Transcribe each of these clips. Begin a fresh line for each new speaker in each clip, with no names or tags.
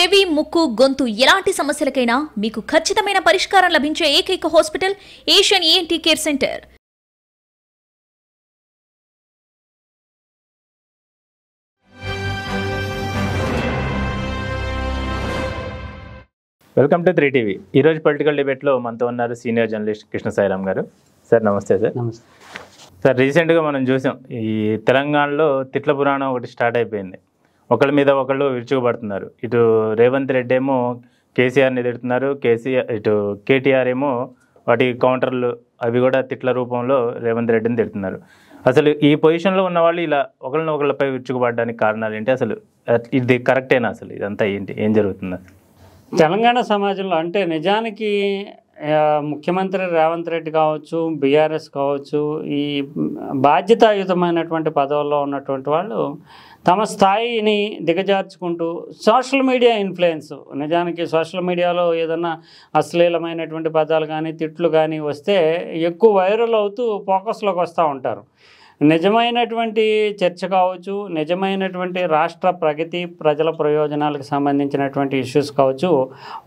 చెవి, ముక్కు, గొంతు ఎలాంటి సమస్యలకైనా మీకు ఖచ్చితమైన పరిష్కారం లభించే ఏకైక hospital Asian ENT care centre.
Welcome to 3 TV. ఈరోజు పొలిటికల్ డిబేట్లో మనతో ఉన్నారు సీనియర్ జర్నలిస్ట్ కృష్ణ సాయిరామ్ గారు. సార్ నమస్తే. సార్
నమస్తే
సార్. రీసెంట్గా మనం చూసాం, ఈ తెలంగాణలో తిట్ల పురాణం ఒకటి స్టార్ట్ అయిపోయింది. ఒకళ్ళ మీద ఒకళ్ళు విరుచుకుపడుతున్నారు. ఇటు రేవంత్ రెడ్డి ఏమో కేసీఆర్ని తిడుతున్నారు, ఇటు కేటీఆర్ ఏమో వాటి కౌంటర్లు అవి కూడా తిట్ల రూపంలో రేవంత్ రెడ్డిని తిడుతున్నారు. అసలు ఈ పొజిషన్లో ఉన్న వాళ్ళు ఇలా ఒకళ్ళని ఒకళ్ళపై విరుచుకుపడడానికి కారణాలు ఏంటి? అసలు ఇది కరెక్టేనా? అసలు ఇదంతా ఏంటి, ఏం జరుగుతుంది?
తెలంగాణ సమాజంలో అంటే నిజానికి ముఖ్యమంత్రి రేవంత్ రెడ్డి కావచ్చు, బీఆర్ఎస్ కావచ్చు, ఈ బాధ్యతాయుతమైనటువంటి పదవుల్లో ఉన్నటువంటి వాళ్ళు తమ స్థాయిని దిగజార్చుకుంటూ సోషల్ మీడియా ఇన్ఫ్లుయెన్స్, నిజానికి సోషల్ మీడియాలో ఏదన్నా అశ్లీలమైనటువంటి పదాలు కానీ తిట్లు కానీ వస్తే ఎక్కువ వైరల్ అవుతూ ఫోకస్లోకి వస్తూ ఉంటారు. నిజమైనటువంటి చర్చ కావచ్చు, నిజమైనటువంటి రాష్ట్ర ప్రగతి, ప్రజల ప్రయోజనాలకు సంబంధించినటువంటి ఇష్యూస్ కావచ్చు,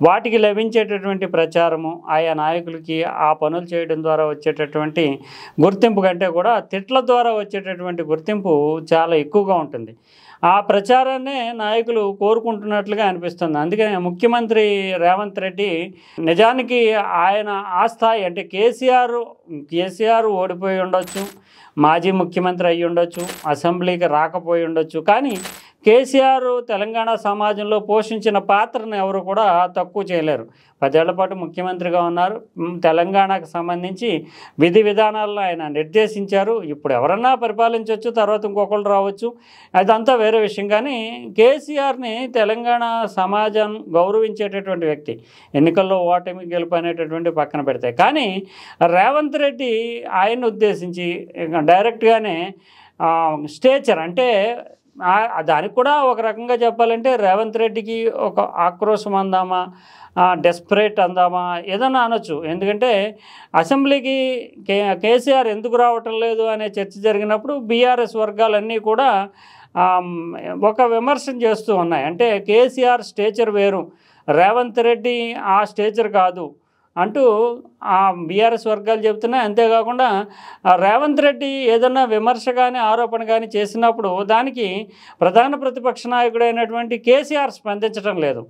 వాటికి లభించేటటువంటి ప్రచారము, ఆయా నాయకులకి ఆ పనులు చేయడం ద్వారా వచ్చేటటువంటి గుర్తింపు కంటే కూడా తిట్ల ద్వారా వచ్చేటటువంటి గుర్తింపు చాలా ఎక్కువగా ఉంటుంది. ఆ ప్రచారాన్నే నాయకులు కోరుకుంటున్నట్లుగా అనిపిస్తుంది. అందుకనే ముఖ్యమంత్రి రేవంత్ రెడ్డి నిజానికి ఆయన ఆ స్థాయి అంటే కేసీఆర్ ఓడిపోయి ఉండొచ్చు, మాజీ ముఖ్యమంత్రి అయ్యి ఉండొచ్చు, అసెంబ్లీకి రాకపోయి ఉండొచ్చు, కానీ కేసీఆర్ తెలంగాణ సమాజంలో పోషించిన పాత్రను ఎవరు కూడా తక్కువ చేయలేరు. 10 ఏళ్ల పాటు ముఖ్యమంత్రిగా ఉన్నారు. తెలంగాణకు సంబంధించి విధి విధానాలను ఆయన నిర్దేశించారు. ఇప్పుడు ఎవరన్నా పరిపాలించవచ్చు, తర్వాత ఇంకొకళ్ళు రావచ్చు, అదంతా వేరే విషయం. కానీ కేసీఆర్ని తెలంగాణ సమాజం గౌరవించేటటువంటి వ్యక్తి. ఎన్నికల్లో ఓటమి గెలుపు అనేటటువంటి పక్కన పెడితే, కానీ రేవంత్ రెడ్డి ఆయన్ని ఉద్దేశించి డైరెక్ట్గానే స్టేచర్ అంటే దానికి కూడా ఒక రకంగా చెప్పాలంటే రేవంత్ రెడ్డికి ఒక ఆక్రోశం అందామా, డెస్పరేట్ అందామా, ఏదన్నా అనొచ్చు. ఎందుకంటే అసెంబ్లీకి కేసీఆర్ ఎందుకు రావటం లేదు అనే చర్చ జరిగినప్పుడు బీఆర్ఎస్ వర్గాలన్నీ కూడా ఒక విమర్శన చేస్తూ ఉన్నాయి. అంటే కేసీఆర్ స్టేచర్ వేరు, రేవంత్ రెడ్డి ఆ స్టేచర్ కాదు అంటూ ఆ బీఆర్ఎస్ వర్గాలు చెబుతున్నాయి. అంతేకాకుండా రేవంత్ రెడ్డి ఏదన్నా విమర్శ కానీ ఆరోపణ కానీ చేసినప్పుడు దానికి ప్రధాన ప్రతిపక్ష నాయకుడైనటువంటి కేసీఆర్ స్పందించడం లేదు.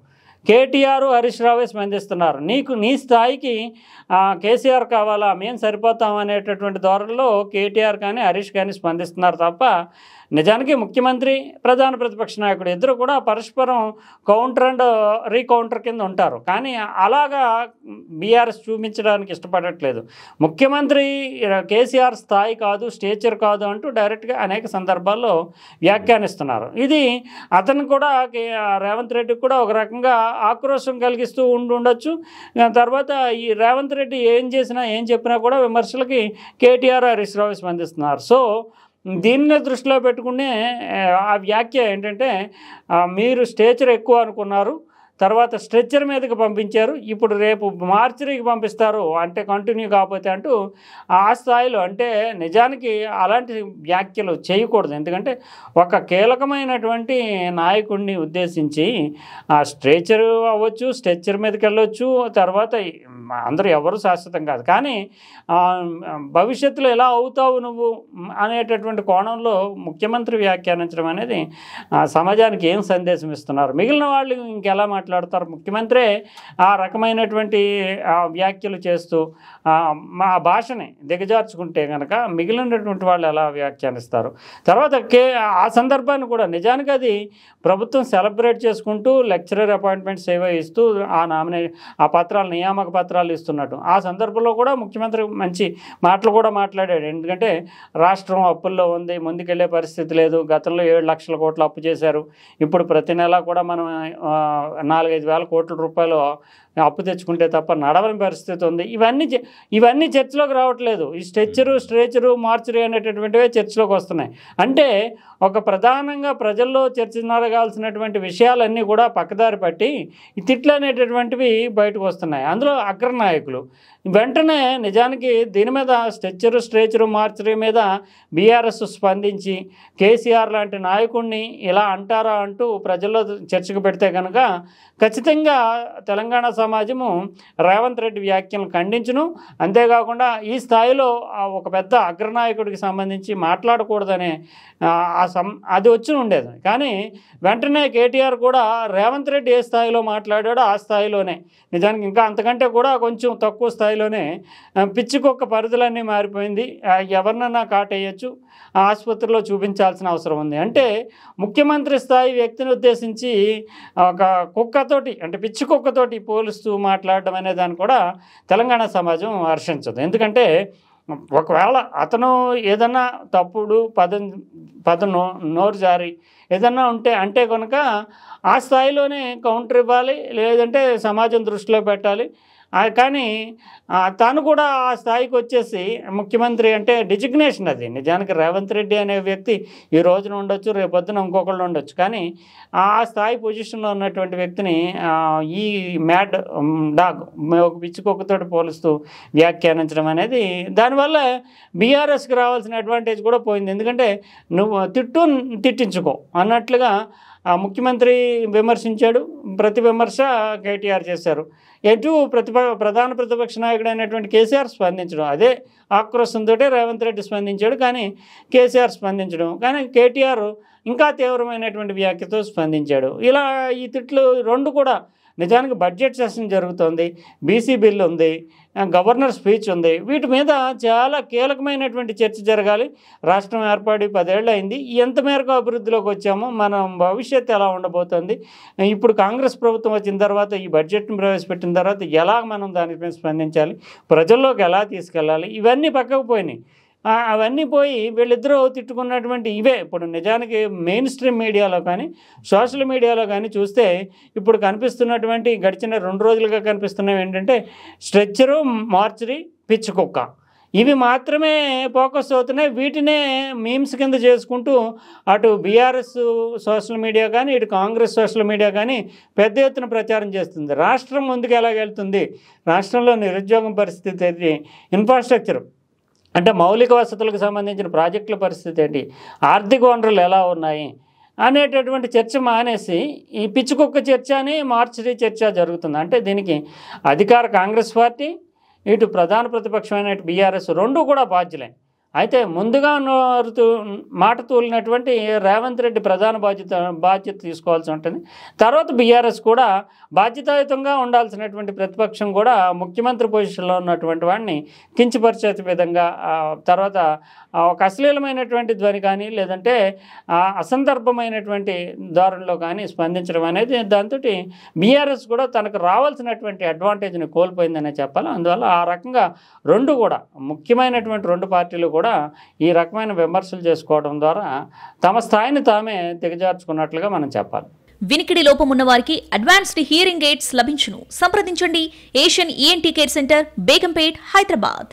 కేటీఆర్, హరీష్ రావే స్పందిస్తున్నారు. నీ స్థాయికి కేసీఆర్ కావాలా, మేము సరిపోతాం అనేటటువంటి ధోరణిలో కేటీఆర్ కానీ హరీష్ కానీ స్పందిస్తున్నారు తప్ప నిజానికి ముఖ్యమంత్రి, ప్రధాన ప్రతిపక్ష నాయకుడు ఇద్దరు కూడా పరస్పరం కౌంటర్ అండ్ రీకౌంటర్ కింద ఉంటారు. కానీ అలాగా బీఆర్ఎస్ చూపించడానికి ఇష్టపడట్లేదు. ముఖ్యమంత్రి కేసీఆర్ స్థాయి కాదు, స్టేచర్ కాదు అంటూ డైరెక్ట్గా అనేక సందర్భాల్లో వ్యాఖ్యానిస్తున్నారు. ఇది అతను కూడా రేవంత్ రెడ్డికి కూడా ఒక రకంగా ఆక్రోశం కలిగిస్తూ ఉండొచ్చు. తర్వాత ఈ రేవంత్ రెడ్డి ఏం చేసినా ఏం చెప్పినా కూడా విమర్శలకి కేటీఆర్, హరీష్ రావు స్పందిస్తున్నారు. సో దీన్ని దృష్టిలో పెట్టుకునే ఆ వ్యాఖ్య ఏంటంటే, మీరు స్టేచర్ ఎక్కువ అనుకున్నారు, తర్వాత స్ట్రెచ్చర్ మీదకి పంపించారు, ఇప్పుడు రేపు మార్చరీకి పంపిస్తారు అంటే కంటిన్యూ కాకపోతే అంటూ ఆ స్థాయిలో అంటే నిజానికి అలాంటి వ్యాఖ్యలు చేయకూడదు. ఎందుకంటే ఒక కీలకమైనటువంటి నాయకుడిని ఉద్దేశించి ఆ స్ట్రెచ్చర్ అవ్వచ్చు, స్ట్రెచ్చర్ మీదకి వెళ్ళొచ్చు, తర్వాత అందరూ ఎవరు శాశ్వతం కాదు, కానీ భవిష్యత్తులో ఎలా అవుతావు నువ్వు అనేటటువంటి కోణంలో ముఖ్యమంత్రి వ్యాఖ్యానించడం అనేది సమాజానికి ఏం సందేశం ఇస్తున్నారు? మిగిలిన వాళ్ళు ఇంకెలా మాట్లాడతారు? ముఖ్యమంత్రే ఆ రకమైనటువంటి వ్యాఖ్యలు చేస్తూ మా భాషని దిగజార్చుకుంటే కనుక మిగిలినటువంటి వాళ్ళు ఎలా వ్యాఖ్యానిస్తారు? తర్వాత ఆ సందర్భాన్ని కూడా నిజానికి అది ప్రభుత్వం సెలబ్రేట్ చేసుకుంటూ లెక్చరర్ అపాయింట్మెంట్స్ ఏవో ఇస్తూ ఆ పత్రాలు, నియామక పత్రాలు ఇస్తున్నట్టు ఆ సందర్భంలో కూడా ముఖ్యమంత్రి మంచి మాటలు కూడా మాట్లాడాడు. ఎందుకంటే రాష్ట్రం అప్పుల్లో ఉంది, ముందుకెళ్లే పరిస్థితి లేదు, గతంలో 7 లక్షల కోట్లు అప్పు చేశారు, ఇప్పుడు ప్రతి నెల కూడా మనం 4-5 వేల కోట్ల రూపాయలు అప్పు తెచ్చుకుంటే తప్ప నడవని పరిస్థితి ఉంది. ఇవన్నీ చర్చలోకి రావట్లేదు. ఈ స్ట్రెచరు, మార్చరీ అనేటటువంటివే చర్చలోకి వస్తున్నాయి. అంటే ఒక ప్రధానంగా ప్రజల్లో చర్చ జరగాల్సినటువంటి విషయాలన్నీ కూడా పక్కదారి పట్టి ఈ తిట్లు అనేటటువంటివి బయటకు వస్తున్నాయి. అందులో అగ్రనాయకులు. వెంటనే నిజానికి దీని మీద స్ట్రెచరు మార్చరీ మీద బీఆర్ఎస్ స్పందించి కేసీఆర్ లాంటి నాయకుడిని ఇలా అంటారా అంటూ ప్రజల్లో చర్చకు పెడితే కనుక ఖచ్చితంగా తెలంగాణ సమాజము రేవంత్ రెడ్డి వ్యాఖ్యలను ఖండించును. అంతేకాకుండా ఈ స్థాయిలో ఒక పెద్ద అగ్రనాయకుడికి సంబంధించి మాట్లాడకూడదనే అది వచ్చి ఉండేది. కానీ వెంటనే కేటీఆర్ కూడా రేవంత్ రెడ్డి ఏ స్థాయిలో మాట్లాడాడో ఆ స్థాయిలోనే, నిజానికి ఇంకా అంతకంటే కూడా కొంచెం తక్కువ స్థాయిలోనే పిచ్చికొక్క పరిధులన్నీ మారిపోయింది. ఎవరినన్నా కాటేయచ్చు, ఆసుపత్రిలో చూపించాల్సిన అవసరం ఉంది. అంటే ముఖ్యమంత్రి స్థాయి వ్యక్తిని ఉద్దేశించి ఒక కుక్కతోటి, అంటే పిచ్చి కుక్కతోటి పోలుస్తూ మాట్లాడడం అనే దాన్ని కూడా తెలంగాణ సమాజం హర్షించదు. ఎందుకంటే ఒకవేళ అతను ఏదన్నా తప్పుడు పదం నోరు జారి ఏదన్నా అంటే కనుక ఆ స్థాయిలోనే కౌంటర్ ఇవ్వాలి, లేదంటే సమాజం దృష్టిలో పెట్టాలి. కానీ తాను కూడా ఆ స్థాయికి వచ్చేసి ముఖ్యమంత్రి అంటే డిజిగ్నేషన్ అది. నిజానికి రేవంత్ రెడ్డి అనే వ్యక్తి ఈ రోజున ఉండొచ్చు, రేపొద్దున ఇంకొకళ్ళు ఉండొచ్చు. కానీ ఆ స్థాయి పొజిషన్లో ఉన్నటువంటి వ్యక్తిని ఈ మ్యాడ్ డాగ్ ఒక పిచ్చికొక్కతో పోలుస్తూ వ్యాఖ్యానించడం అనేది, దానివల్ల బీఆర్ఎస్కి రావాల్సిన అడ్వాంటేజ్ కూడా పోయింది. ఎందుకంటే నువ్వు తిట్టించుకో అన్నట్లుగా ముఖ్యమంత్రి విమర్శించాడు, ప్రతి విమర్శ కేటీఆర్ చేశారు. ఎటు ప్రధాన ప్రతిపక్ష నాయకుడు అయినటువంటి కేసీఆర్ స్పందించడం, అదే ఆక్రోశంతో రేవంత్ రెడ్డి స్పందించాడు, కానీ కేసీఆర్ స్పందించడం, కానీ కేటీఆర్ ఇంకా తీవ్రమైనటువంటి వ్యాఖ్యతో స్పందించాడు. ఇలా ఈ తిట్లు రెండు కూడా నిజానికి బడ్జెట్ సెషన్ జరుగుతుంది, బీసీ బిల్లు ఉంది, గవర్నర్ స్పీచ్ ఉంది. వీటి మీద చాలా కీలకమైనటువంటి చర్చ జరగాలి. రాష్ట్రం ఏర్పడి 10 ఏళ్ళు అయింది. ఎంత మేరకు అభివృద్ధిలోకి వచ్చామో, మన భవిష్యత్తు ఎలా ఉండబోతోంది, ఇప్పుడు కాంగ్రెస్ ప్రభుత్వం వచ్చిన తర్వాత ఈ బడ్జెట్ను ప్రవేశపెట్టిన తర్వాత ఎలా మనం దానిపై స్పందించాలి, ప్రజల్లోకి ఎలా తీసుకెళ్ళాలి, ఇవన్నీ పక్కకు పోయినాయి. అవన్నీ పోయి వీళ్ళిద్దరూ తిట్టుకున్నటువంటి ఇవే ఇప్పుడు నిజానికి మెయిన్ స్ట్రీమ్ మీడియాలో కానీ సోషల్ మీడియాలో కానీ చూస్తే ఇప్పుడు కనిపిస్తున్నటువంటి గడిచిన 2 రోజులుగా కనిపిస్తున్నవి ఏంటంటే స్ట్రెచ్చరు, మార్చరీ, పిచ్చి కుక్క, ఇవి మాత్రమే ఫోకస్ అవుతున్నాయి. వీటినే మీమ్స్ కింద చేసుకుంటూ అటు బీఆర్ఎస్ సోషల్ మీడియా కానీ ఇటు కాంగ్రెస్ సోషల్ మీడియా కానీ పెద్ద ఎత్తున ప్రచారం చేస్తుంది. రాష్ట్రం ముందుకు ఎలాగెళ్తుంది, రాష్ట్రంలో నిరుద్యోగం పరిస్థితి ఏంటి, ఇన్ఫ్రాస్ట్రక్చర్ అంటే మౌలిక వసతులకు సంబంధించిన ప్రాజెక్టుల పరిస్థితి ఏంటి, ఆర్థిక వనరులు ఎలా ఉన్నాయి అనేటటువంటి చర్చ మానేసి ఈ పిచ్చుకుక్క చర్చ అని మార్చరీ చర్చ జరుగుతుంది. అంటే దీనికి అధికార కాంగ్రెస్ పార్టీ, ఇటు ప్రధాన ప్రతిపక్షమైన బీఆర్ఎస్ రెండు కూడా బాధ్యులే. అయితే ముందుగా మాట తూలినటువంటి రేవంత్ రెడ్డి ప్రధాన బాధ్యత తీసుకోవాల్సి ఉంటుంది. తర్వాత బీఆర్ఎస్ కూడా బాధ్యతాయుతంగా ఉండాల్సినటువంటి ప్రతిపక్షం కూడా ముఖ్యమంత్రి పొజిషన్లో ఉన్నటువంటి వాడిని కించపరిచే విధంగా, తర్వాత ఒక అశ్లీలమైనటువంటి ధ్వని కానీ లేదంటే అసందర్భమైనటువంటి ధోరణిలో కానీ స్పందించడం అనేది, దాంతో బీఆర్ఎస్ కూడా తనకు రావాల్సినటువంటి అడ్వాంటేజ్ని కోల్పోయిందనే చెప్పాలి. అందువల్ల ఆ రకంగా రెండు కూడా ముఖ్యమైనటువంటి రెండు పార్టీలు కూడా ఈ రకమైన విమర్శలు చేసుకోవడం ద్వారా తమ స్థాయిని తామే దిగజార్చుకున్నట్లుగా మనం చెప్పాలి.
వినికిడి లోపం ఉన్న వారికి అడ్వాన్స్డ్ హియరింగ్ ఎయిడ్స్ లభించును. సంప్రదించండి Asian ENT care centre, Begumpet, Hyderabad.